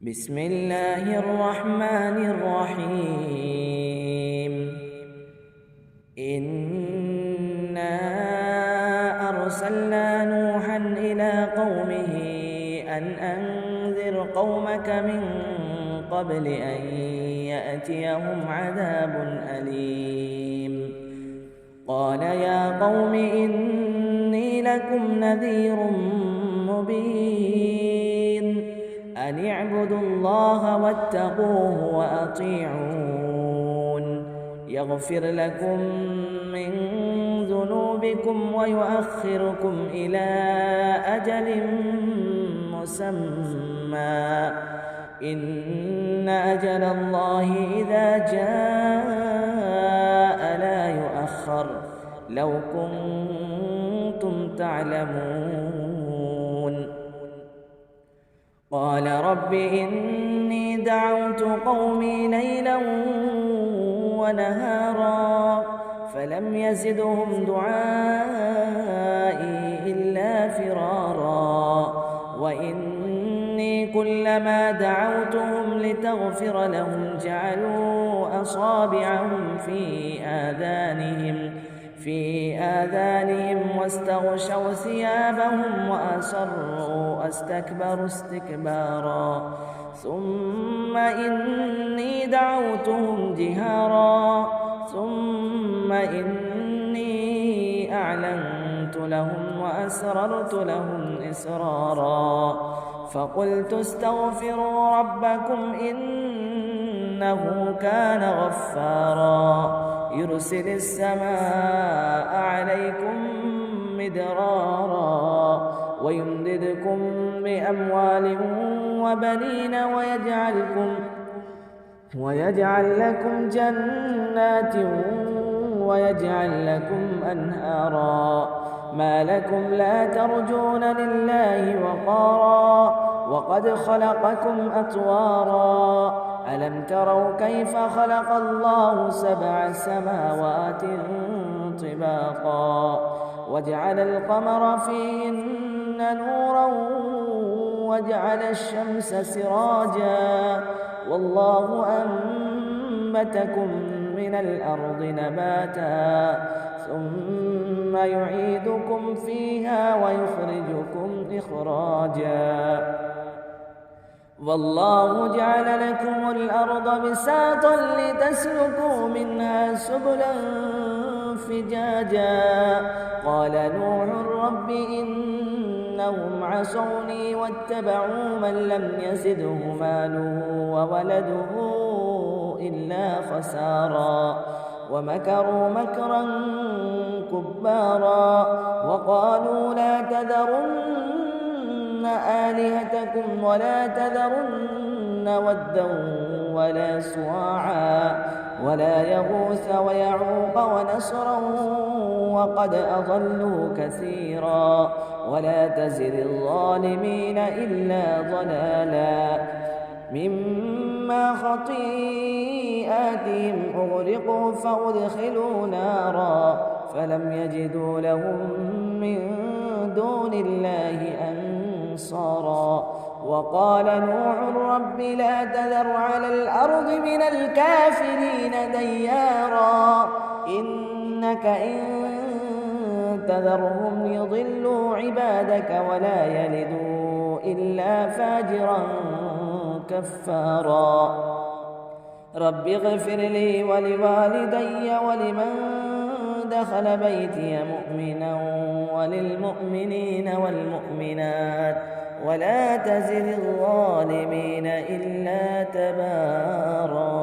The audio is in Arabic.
بسم الله الرحمن الرحيم. إنا أرسلنا نوحا إلى قومه أن أنذر قومك من قبل أن يأتيهم عذاب أليم. قال يا قوم إني لكم نذير مبين أن اعبدوا الله واتقوه وأطيعون يغفر لكم من ذنوبكم ويؤخركم إلى أجل مسمى إن أجل الله إذا جاء لا يؤخر لو كنتم تعلمون. قال رب إني دعوت قومي ليلا ونهارا فلم يزدهم دعائي إلا فرارا وإني كلما دعوتهم لتغفر لهم جعلوا أصابعهم في آذانهم واستغشوا ثيابهم وأصروا استكبروا استكبارا ثم إني دعوتهم جهارا ثم إني أعلنت لهم وأسررت لهم إسرارا فقلت استغفروا ربكم إنه كان غفارا يرسل السماء عليكم مدرارا ويمددكم بأموال وبنين ويجعل لكم جنات ويجعل لكم أنهارا ما لكم لا ترجون لله وقارا وقد خلقكم أطوارا ألم تروا كيف خلق الله 7 سماوات طباقا وجعل القمر فيهن نورا وجعل الشمس سراجا والله أنبتكم من الأرض نباتا ثم يعيدكم فيها ويخرجكم إخراجا والله جعل لكم الأرض بساطا لتسلكوا منها سبلا فجاجا قال نوح رب إنهم عصوني واتبعوا من لم يزده ماله وولده إلا خسارا ومكروا مكرا كبارا وقالوا لا تذرن آلهتكم ولا تذرن ودا ولا سواعا ولا يغوث ويعوق ونسرا وقد أضلوا كثيرا ولا تزر الظالمين إلا ضلالا مما خطيئاتهم أغرقوا فأدخلوا نارا فلم يجدوا لهم من دون الله أنصارا وقال نوح رب لا تذر على الأرض من الكافرين ديارا إنك إن تذرهم يضلوا عبادك ولا يلدوا إلا فاجرا كفارا رب اغفر لي ولوالدي ولمن دخل بيتي مؤمنا وللمؤمنين والمؤمنات ولا تزد الظالمين إلا تبارا.